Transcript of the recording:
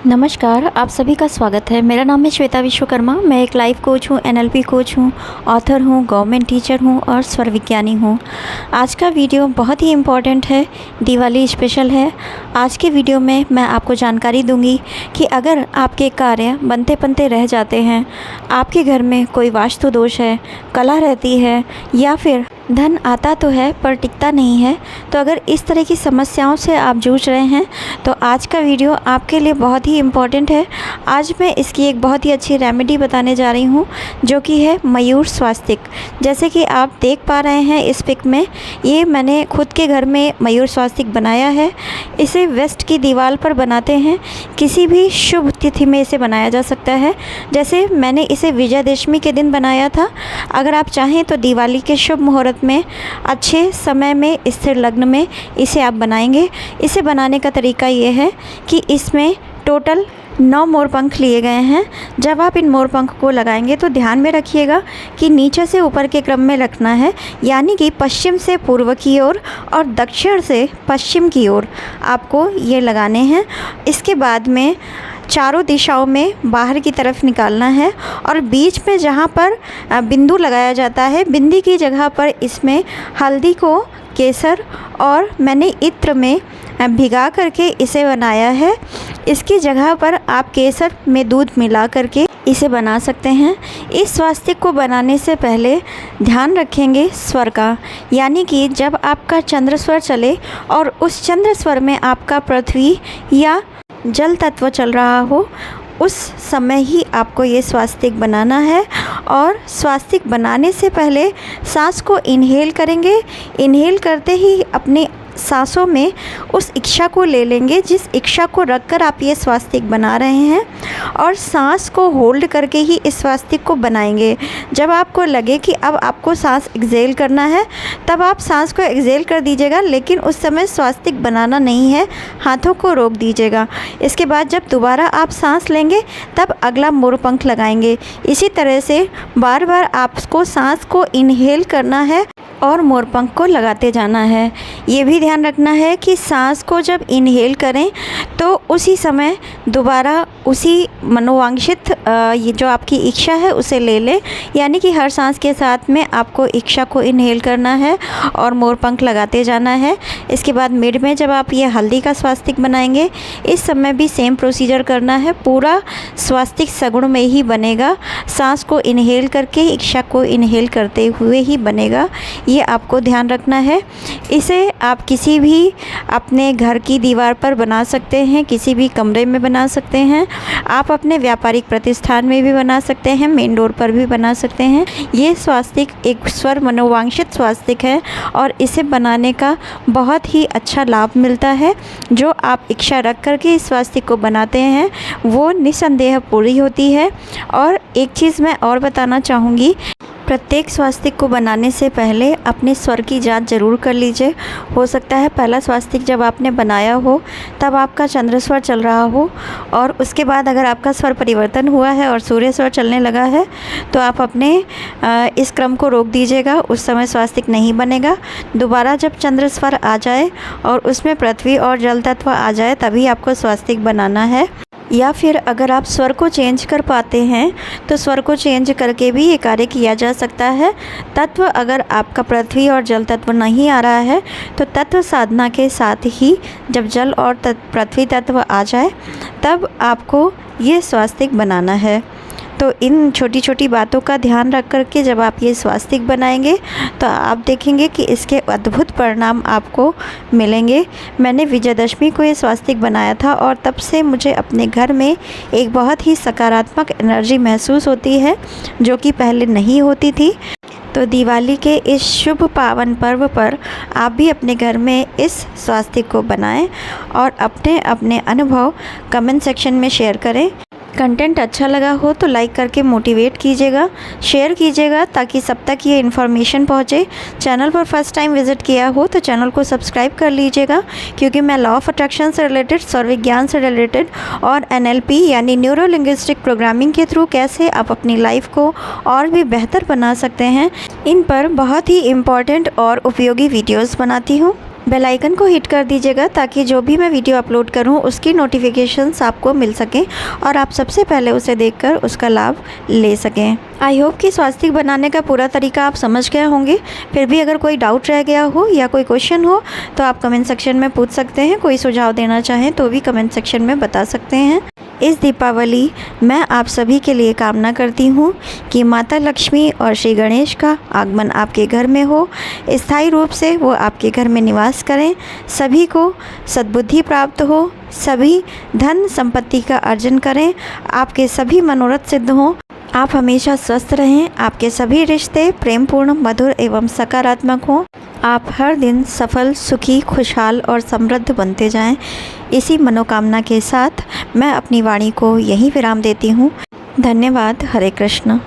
नमस्कार, आप सभी का स्वागत है। मेरा नाम है श्वेता विश्वकर्मा। मैं एक लाइफ कोच हूँ, एनएलपी कोच हूँ, ऑथर हूँ, गवर्नमेंट टीचर हूँ और स्वर विज्ञानी हूँ। आज का वीडियो बहुत ही इम्पॉर्टेंट है, दिवाली स्पेशल है। आज के वीडियो में मैं आपको जानकारी दूंगी कि अगर आपके कार्य बनते बनते रह जाते हैं, आपके घर में कोई वास्तु दोष है, कला रहती है या फिर धन आता तो है पर टिकता नहीं है, तो अगर इस तरह की समस्याओं से आप जूझ रहे हैं तो आज का वीडियो आपके लिए बहुत ही इम्पॉर्टेंट है। आज मैं इसकी एक बहुत ही अच्छी रेमेडी बताने जा रही हूँ जो कि है मयूर स्वास्तिक। जैसे कि आप देख पा रहे हैं इस पिक में, ये मैंने खुद के घर में मयूर स्वास्तिक बनाया है। इसे वेस्ट की दीवार पर बनाते हैं। किसी भी शुभ तिथि में इसे बनाया जा सकता है। जैसे मैंने इसे विजयदशमी के दिन बनाया था। अगर आप चाहें तो दिवाली के शुभ मुहूर्त में, अच्छे समय में, स्थिर लग्न में इसे आप बनाएंगे। इसे बनाने का तरीका ये है कि इसमें टोटल 9 मोरपंख लिए गए हैं। जब आप इन मोरपंख को लगाएंगे तो ध्यान में रखिएगा कि नीचे से ऊपर के क्रम में रखना है, यानी कि पश्चिम से पूर्व की ओर और दक्षिण से पश्चिम की ओर आपको ये लगाने हैं। इसके बाद में चारों दिशाओं में बाहर की तरफ निकालना है और बीच में जहाँ पर बिंदु लगाया जाता है, बिंदी की जगह पर इसमें हल्दी को केसर और मैंने इत्र में भिगा करके इसे बनाया है। इसकी जगह पर आप केसर में दूध मिला करके इसे बना सकते हैं। इस स्वास्तिक को बनाने से पहले ध्यान रखेंगे स्वर का, यानी कि जब आपका चंद्र स्वर चले और उस चंद्र स्वर में आपका पृथ्वी या जल तत्व चल रहा हो, उस समय ही आपको ये स्वास्तिक बनाना है। और स्वास्तिक बनाने से पहले सांस को इनहेल करेंगे। इनहेल करते ही अपने सांसों में उस इच्छा को ले लेंगे जिस इच्छा को रखकर आप ये स्वास्तिक बना रहे हैं, और सांस को होल्ड करके ही इस स्वास्तिक को बनाएंगे। जब आपको लगे कि अब आपको सांस एक्सेल करना है, तब आप सांस को एक्सेल कर दीजिएगा, लेकिन उस समय स्वास्तिक बनाना नहीं है, हाथों को रोक दीजिएगा। इसके बाद जब दोबारा आप सांस लेंगे तब अगला मोरपंख लगाएंगे। इसी तरह से बार बार आपको सांस को इनहेल करना है और मोरपंख को लगाते जाना है। ये भी ध्यान रखना है कि सांस को जब इनहेल करें तो उसी समय दोबारा उसी मनोवांछित ये जो आपकी इच्छा है उसे ले लें, यानी कि हर सांस के साथ में आपको इच्छा को इनहेल करना है और मोरपंख लगाते जाना है। इसके बाद मिड में जब आप ये हल्दी का स्वास्तिक बनाएंगे, इस समय भी सेम प्रोसीजर करना है। पूरा स्वास्तिक सगुण में ही बनेगा, सांस को इनहेल करके इच्छा को इनहेल करते हुए ही बनेगा। ये आपको ध्यान रखना है। इसे आप किसी भी अपने घर की दीवार पर बना सकते हैं, किसी भी कमरे में बना सकते हैं, आप अपने व्यापारिक प्रतिष्ठान में भी बना सकते हैं, मेन डोर पर भी बना सकते हैं। ये स्वास्तिक एक स्वर मनोवांछित स्वास्तिक है और इसे बनाने का बहुत ही अच्छा लाभ मिलता है। जो आप इच्छा रख करके इस स्वास्तिक को बनाते हैं वो निसंदेह पूरी होती है। और एक चीज़ मैं और बताना चाहूँगी, प्रत्येक स्वास्तिक को बनाने से पहले अपने स्वर की जांच जरूर कर लीजिए। हो सकता है पहला स्वास्तिक जब आपने बनाया हो तब आपका चंद्र स्वर चल रहा हो, और उसके बाद अगर आपका स्वर परिवर्तन हुआ है और सूर्य स्वर चलने लगा है तो आप अपने इस क्रम को रोक दीजिएगा, उस समय स्वास्तिक नहीं बनेगा। दोबारा जब चंद्र स्वर आ जाए और उसमें पृथ्वी और जल तत्व आ जाए तभी आपको स्वास्तिक बनाना है। या फिर अगर आप स्वर को चेंज कर पाते हैं तो स्वर को चेंज करके भी ये कार्य किया जा सकता है। तत्व अगर आपका पृथ्वी और जल तत्व नहीं आ रहा है तो तत्व साधना के साथ ही जब जल और पृथ्वी तत्व आ जाए तब आपको ये स्वास्तिक बनाना है। तो इन छोटी छोटी बातों का ध्यान रख कर के जब आप ये स्वास्तिक बनाएंगे तो आप देखेंगे कि इसके अद्भुत परिणाम आपको मिलेंगे। मैंने विजयदशमी को ये स्वास्तिक बनाया था और तब से मुझे अपने घर में एक बहुत ही सकारात्मक एनर्जी महसूस होती है जो कि पहले नहीं होती थी। तो दिवाली के इस शुभ पावन पर्व पर आप भी अपने घर में इस स्वास्तिक को बनाएं और अपने अपने अनुभव कमेंट सेक्शन में शेयर करें। कंटेंट अच्छा लगा हो तो लाइक करके मोटिवेट कीजिएगा, शेयर कीजिएगा ताकि सब तक ये इन्फॉर्मेशन पहुँचे। चैनल पर फर्स्ट टाइम विज़िट किया हो तो चैनल को सब्सक्राइब कर लीजिएगा, क्योंकि मैं लॉ ऑफ अट्रैक्शन से रिलेटेड, स्वर विज्ञान से रिलेटेड और NLP यानी न्यूरो लिंग्विस्टिक प्रोग्रामिंग के थ्रू कैसे आप अपनी लाइफ को और भी बेहतर बना सकते हैं, इन पर बहुत ही इम्पॉर्टेंट और उपयोगी वीडियोज़ बनाती हूँ। बेल आइकन को हिट कर दीजिएगा ताकि जो भी मैं वीडियो अपलोड करूं उसकी नोटिफिकेशंस आपको मिल सकें और आप सबसे पहले उसे देखकर उसका लाभ ले सकें। आई होप कि स्वास्तिक बनाने का पूरा तरीका आप समझ गए होंगे। फिर भी अगर कोई डाउट रह गया हो या कोई क्वेश्चन हो तो आप कमेंट सेक्शन में पूछ सकते हैं। कोई सुझाव देना चाहें तो भी कमेंट सेक्शन में बता सकते हैं। इस दीपावली मैं आप सभी के लिए कामना करती हूँ कि माता लक्ष्मी और श्री गणेश का आगमन आपके घर में हो, स्थायी रूप से वो आपके घर में निवास करें, सभी को सद्बुद्धि प्राप्त हो, सभी धन संपत्ति का अर्जन करें, आपके सभी मनोरथ सिद्ध हों, आप हमेशा स्वस्थ रहें, आपके सभी रिश्ते प्रेमपूर्ण, मधुर एवं सकारात्मक हों, आप हर दिन सफल, सुखी, खुशहाल और समृद्ध बनते जाएं। इसी मनोकामना के साथ मैं अपनी वाणी को यहीं विराम देती हूँ। धन्यवाद। हरे कृष्ण।